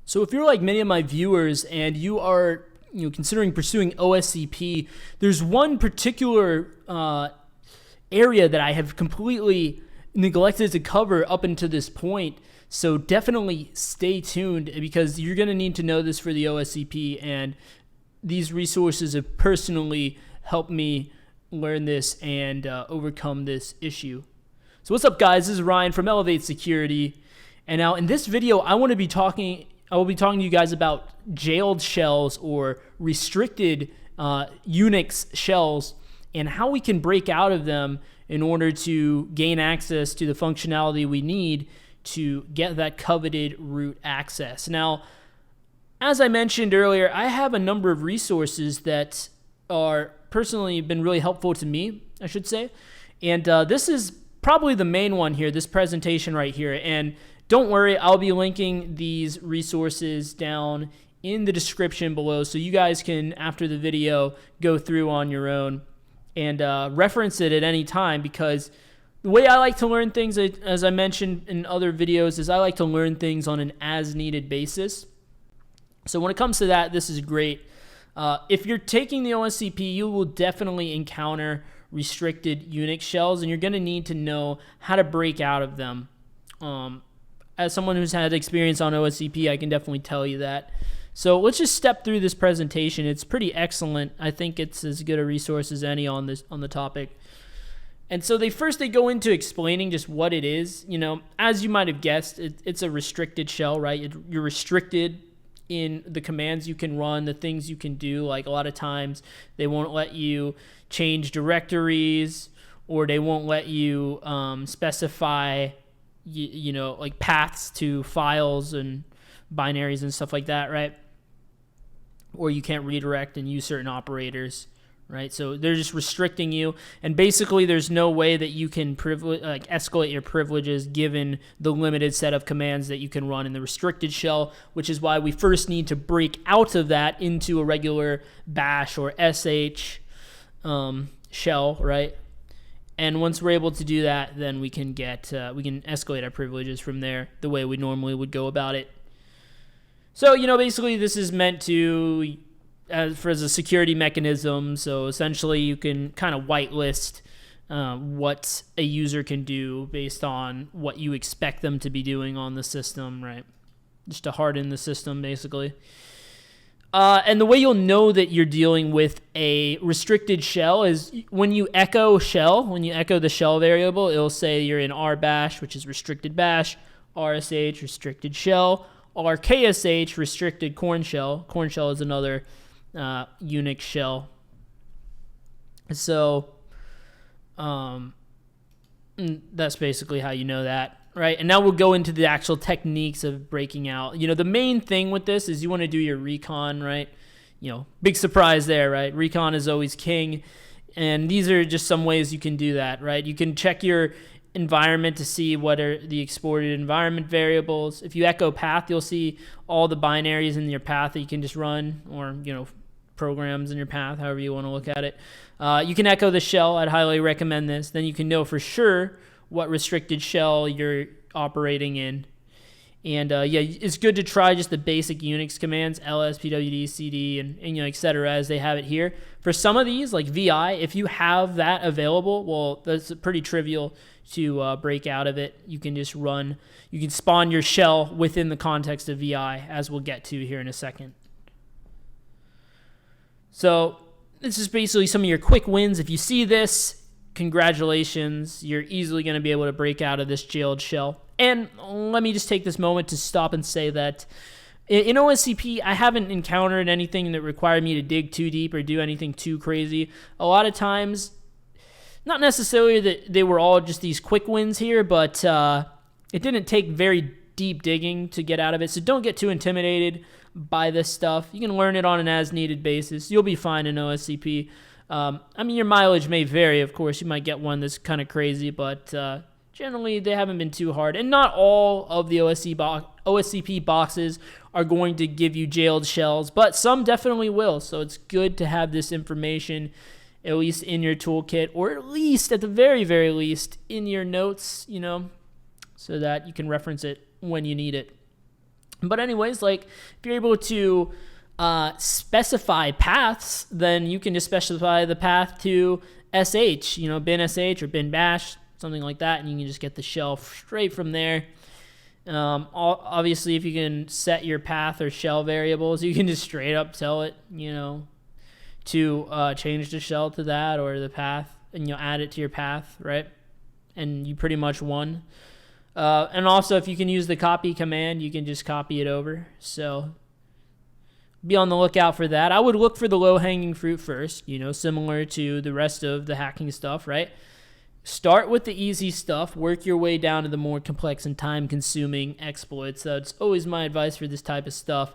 So if you're like many of my viewers and you are considering pursuing OSCP, there's one particular area that I have completely neglected to cover up until this point. So definitely stay tuned because you're going to need to know this for the OSCP, and these resources have personally helped me learn this and overcome this issue. So what's up, guys? This is Ryan from Elevate Security, and now in this video I will be talking to you guys about jailed shells or restricted Unix shells and how we can break out of them in order to gain access to the functionality we need to get that coveted root access. Now, as I mentioned earlier, I have a number of resources that are personally been really helpful to me, I should say. And this is probably the main one here, this presentation right here. And don't worry, I'll be linking these resources down in the description below so you guys can, after the video, go through on your own and reference it at any time, because the way I like to learn things, as I mentioned in other videos, is I like to learn things on an as-needed basis. So when it comes to that, this is great. If you're taking the OSCP, you will definitely encounter restricted Unix shells, and you're going to need to know how to break out of them. As someone who's had experience on OSCP, I can definitely tell you that. So let's just step through this presentation. It's pretty excellent. I think it's as good a resource as any on the topic. And so they go into explaining just what it is. As you might have guessed, it's a restricted shell, right? You're restricted in the commands you can run, the things you can do. Like a lot of times they won't let you change directories, or they won't let you specify like paths to files and binaries and stuff like that, right? Or you can't redirect and use certain operators, right? So they're just restricting you, and basically there's no way that you can escalate your privileges given the limited set of commands that you can run in the restricted shell, which is why we first need to break out of that into a regular bash or sh shell, right? And once we're able to do that, then we can escalate our privileges from there the way we normally would go about it. So, basically this is meant to, as a security mechanism. So essentially you can kind of whitelist what a user can do based on what you expect them to be doing on the system, right? Just to harden the system, basically. And the way you'll know that you're dealing with a restricted shell is when you echo the shell variable, it'll say you're in rbash, which is restricted bash, rsh, restricted shell, rksh, restricted corn shell. Corn shell is another Unix shell. So that's basically how you know that, right? And now we'll go into the actual techniques of breaking out. The main thing with this is you want to do your recon, right? Big surprise there, right? Recon is always king. And these are just some ways you can do that, right? You can check your environment to see what are the exported environment variables. If you echo path, you'll see all the binaries in your path that you can just run, or programs in your path, however you want to look at it. You can echo the shell. I'd highly recommend this. Then you can know for sure what restricted shell you're operating in. And it's good to try just the basic Unix commands, ls, pwd, cd, and etc. as they have it here. For some of these, like vi, if you have that available, well, that's pretty trivial to break out of it. You can just you can spawn your shell within the context of vi, as we'll get to here in a second. So this is basically some of your quick wins. If you see this, congratulations. You're easily going to be able to break out of this jailed shell. And let me just take this moment to stop and say that in OSCP, I haven't encountered anything that required me to dig too deep or do anything too crazy. A lot of times, not necessarily that they were all just these quick wins here, but it didn't take very deep digging to get out of it. So don't get too intimidated by this stuff. You can learn it on an as-needed basis. You'll be fine in OSCP. Your mileage may vary, of course. You might get one that's kind of crazy, but generally they haven't been too hard. And not all of the OSCP boxes are going to give you jailed shells, but some definitely will. So it's good to have this information at least in your toolkit, or at least, at the very, very least, in your notes, so that you can reference it when you need it. But anyways, like if you're able to specify paths, then you can just specify the path to sh, bin sh or bin bash, something like that, and you can just get the shell straight from there. Obviously, if you can set your path or shell variables, you can just straight up tell it, to change the shell to that or the path, and add it to your path, right? And you pretty much won. And also, if you can use the copy command, you can just copy it over. So be on the lookout for that. I would look for the low-hanging fruit first, similar to the rest of the hacking stuff, right? Start with the easy stuff, work your way down to the more complex and time-consuming exploits. That's always my advice for this type of stuff.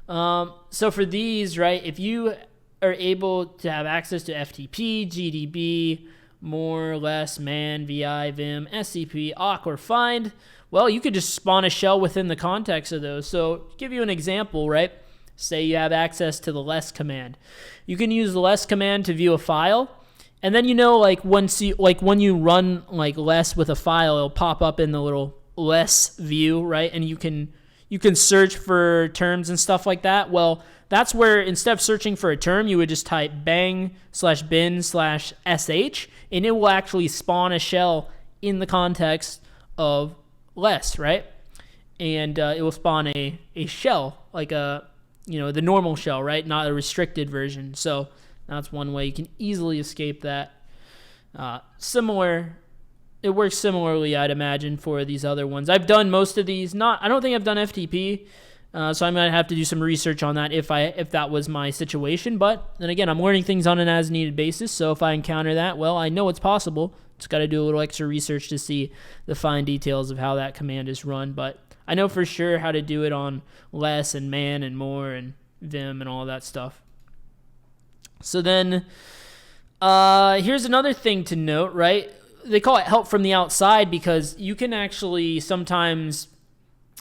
So for these, right, if you are able to have access to FTP, GDB, more, less, man, VI, Vim, SCP, awk, or find, well, you could just spawn a shell within the context of those. So to give you an example, right? Say you have access to the less command. You can use the less command to view a file, and then when you run less with a file, it'll pop up in the little less view, right? And you can search for terms and stuff like that. Well, that's where instead of searching for a term, you would just type bang/bin/sh, and it will actually spawn a shell in the context of less, right? And it will spawn a shell, like the normal shell, right? Not a restricted version. So that's one way you can easily escape that. It works similarly, I'd imagine, for these other ones. I've done most of these. I don't think I've done FTP, so I might have to do some research on that if that was my situation. But then again, I'm learning things on an as-needed basis, so if I encounter that, well, I know it's possible. Just got to do a little extra research to see the fine details of how that command is run. But I know for sure how to do it on less and man and more and Vim and all that stuff. So then here's another thing to note, right? They call it help from the outside because you can actually sometimes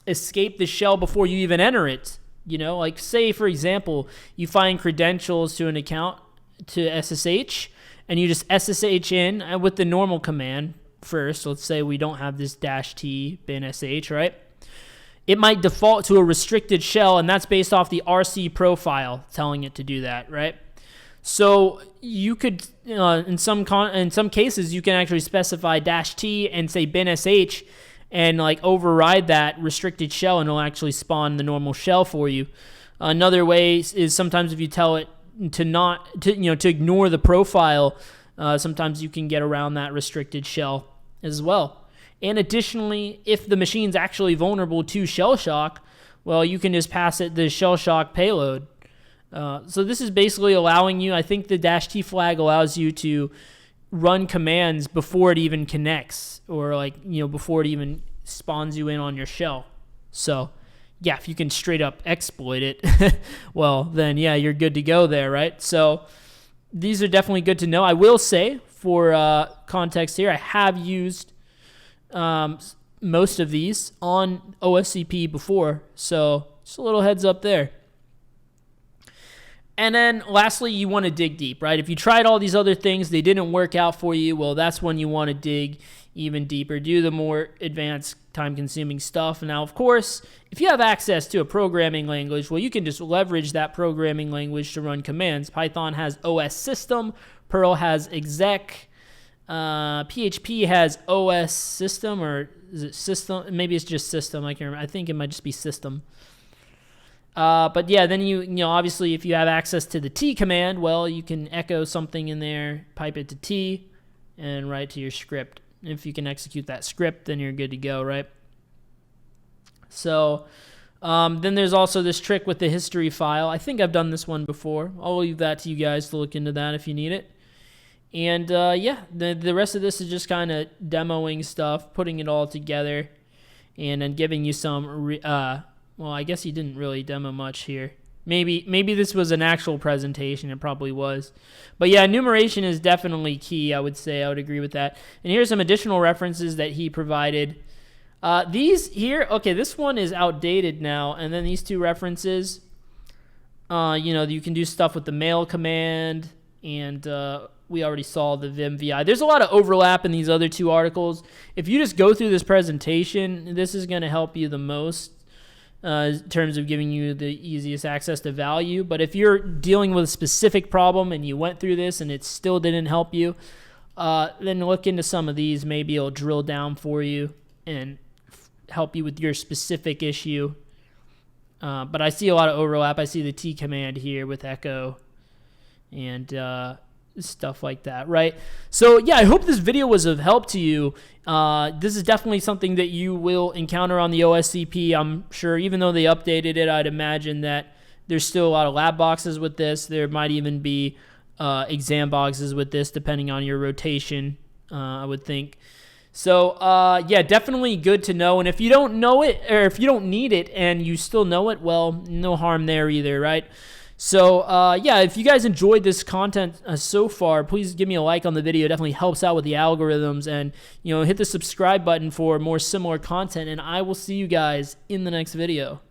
escape the shell before you even enter it. Like say, for example, you find credentials to an account to SSH, and you just SSH in with the normal command first. Let's say we don't have this -t bin sh, right? It might default to a restricted shell, and that's based off the RC profile telling it to do that, right? So you could, in some cases, you can actually specify -t and say bin sh, and override that restricted shell, and it'll actually spawn the normal shell for you. Another way is sometimes if you tell it to ignore the profile, sometimes you can get around that restricted shell as well. And additionally, if the machine's actually vulnerable to shell shock, well, you can just pass it the shell shock payload. So this is basically allowing you, I think the -t flag allows you to run commands before it even connects, or before it even spawns you in on your shell. So yeah, if you can straight up exploit it, well, then yeah, you're good to go there, right? So these are definitely good to know. I will say, for context here, I have used most of these on OSCP before, so just a little heads up there. And then lastly, you want to dig deep, right? If you tried all these other things, they didn't work out for you, well, that's when you want to dig even deeper, do the more advanced time-consuming stuff. Now, of course, if you have access to a programming language, well, you can just leverage that programming language to run commands. Python has OS system, Perl has exec, PHP has OS system, or is it system? Maybe it's just system. I can't remember. I think it might just be system. But yeah, then you obviously, if you have access to the T command, well, you can echo something in there, pipe it to T, and write to your script. If you can execute that script, then you're good to go, right? So then there's also this trick with the history file. I think I've done this one before. I'll leave that to you guys to look into that if you need it. And yeah, the rest of this is just kind of demoing stuff, putting it all together, and then giving you some, well, I guess you didn't really demo much here. Maybe this was an actual presentation. It probably was. But yeah, enumeration is definitely key, I would say. I would agree with that. And here's some additional references that he provided. These here, okay, this one is outdated now. And then these two references, you can do stuff with the mail command, and we already saw the Vim VI. There's a lot of overlap in these other two articles. If you just go through this presentation, this is going to help you the most. in terms of giving you the easiest access to value. But if you're dealing with a specific problem and you went through this and it still didn't help you, then look into some of these. Maybe it'll drill down for you and help you with your specific issue. But I see a lot of overlap. I see the T command here with echo and stuff like that, right? So yeah, I hope this video was of help to you. This is definitely something that you will encounter on the OSCP. I'm sure even though they updated it, I'd imagine that there's still a lot of lab boxes with this. There might even be exam boxes with this, depending on your rotation, I would think. So yeah, definitely good to know. And if you don't know it, or if you don't need it and you still know it, well, no harm there either, right? So yeah, if you guys enjoyed this content so far, please give me a like on the video. It definitely helps out with the algorithms, and hit the subscribe button for more similar content, and I will see you guys in the next video.